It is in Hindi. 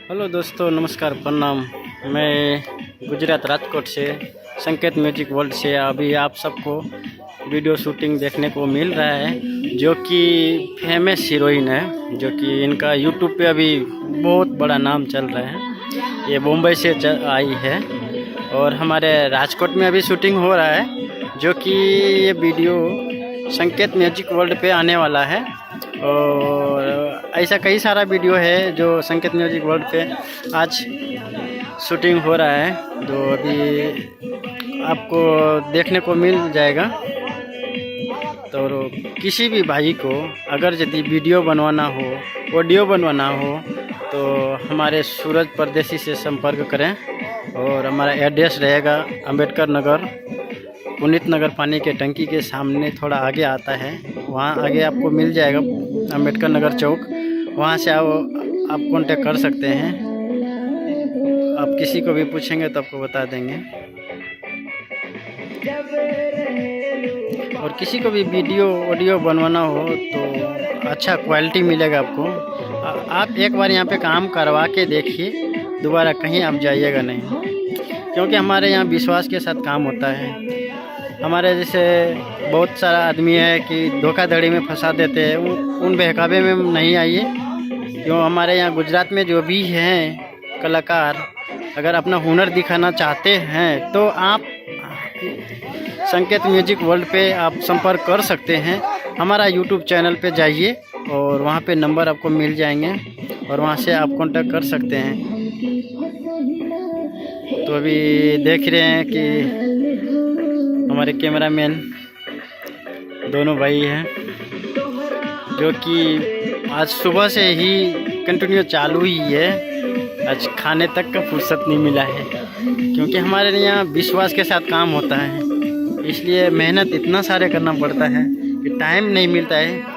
हेलो दोस्तों, नमस्कार, प्रणाम। मैं गुजरात राजकोट से संकेत म्यूजिक वर्ल्ड से अभी आप सबको वीडियो शूटिंग देखने को मिल रहा है, जो कि फेमस हीरोइन है, जो कि इनका यूट्यूब पे अभी बहुत बड़ा नाम चल रहा है। ये मुंबई से आई है और हमारे राजकोट में अभी शूटिंग हो रहा है, जो कि ये वीडियो संकेत म्यूजिक वर्ल्ड पे आने वाला है। और ऐसा कई सारा वीडियो है जो संकेत म्यूजिक वर्ल्ड पे आज शूटिंग हो रहा है, तो अभी आपको देखने को मिल जाएगा। तो किसी भी भाई को अगर यदि वीडियो बनवाना हो, ऑडियो बनवाना हो, तो हमारे सूरज परदेसी से संपर्क करें। और हमारा एड्रेस रहेगा अंबेडकर नगर, पुनीत नगर, पानी के टंकी के सामने थोड़ा आगे आता है, वहाँ आगे आपको मिल जाएगा अंबेडकर नगर चौक। वहाँ से आप कांटेक्ट कर सकते हैं। आप किसी को भी पूछेंगे तो आपको बता देंगे। और किसी को भी वीडियो ऑडियो बनवाना हो तो अच्छा क्वालिटी मिलेगा आपको। आप एक बार यहाँ पे काम करवा के देखिए, दोबारा कहीं आप जाइएगा नहीं, क्योंकि हमारे यहाँ विश्वास के साथ काम होता है। हमारे जैसे बहुत सारा आदमी है कि धोखाधड़ी में फंसा देते हैं, उन बहकावे में नहीं आइए। क्यों, हमारे यहाँ गुजरात में जो भी हैं कलाकार, अगर अपना हुनर दिखाना चाहते हैं तो आप संकेत म्यूजिक वर्ल्ड पे आप संपर्क कर सकते हैं। हमारा यूट्यूब चैनल पे जाइए और वहाँ पे नंबर आपको मिल जाएंगे और वहाँ से आप कांटेक्ट कर सकते हैं। तो अभी देख रहे हैं कि हमारे कैमरामैन दोनों भाई हैं, जो कि आज सुबह से ही कंटिन्यू चालू ही है। आज खाने तक का फुर्सत नहीं मिला है, क्योंकि हमारे यहाँ विश्वास के साथ काम होता है, इसलिए मेहनत इतना सारे करना पड़ता है कि टाइम नहीं मिलता है।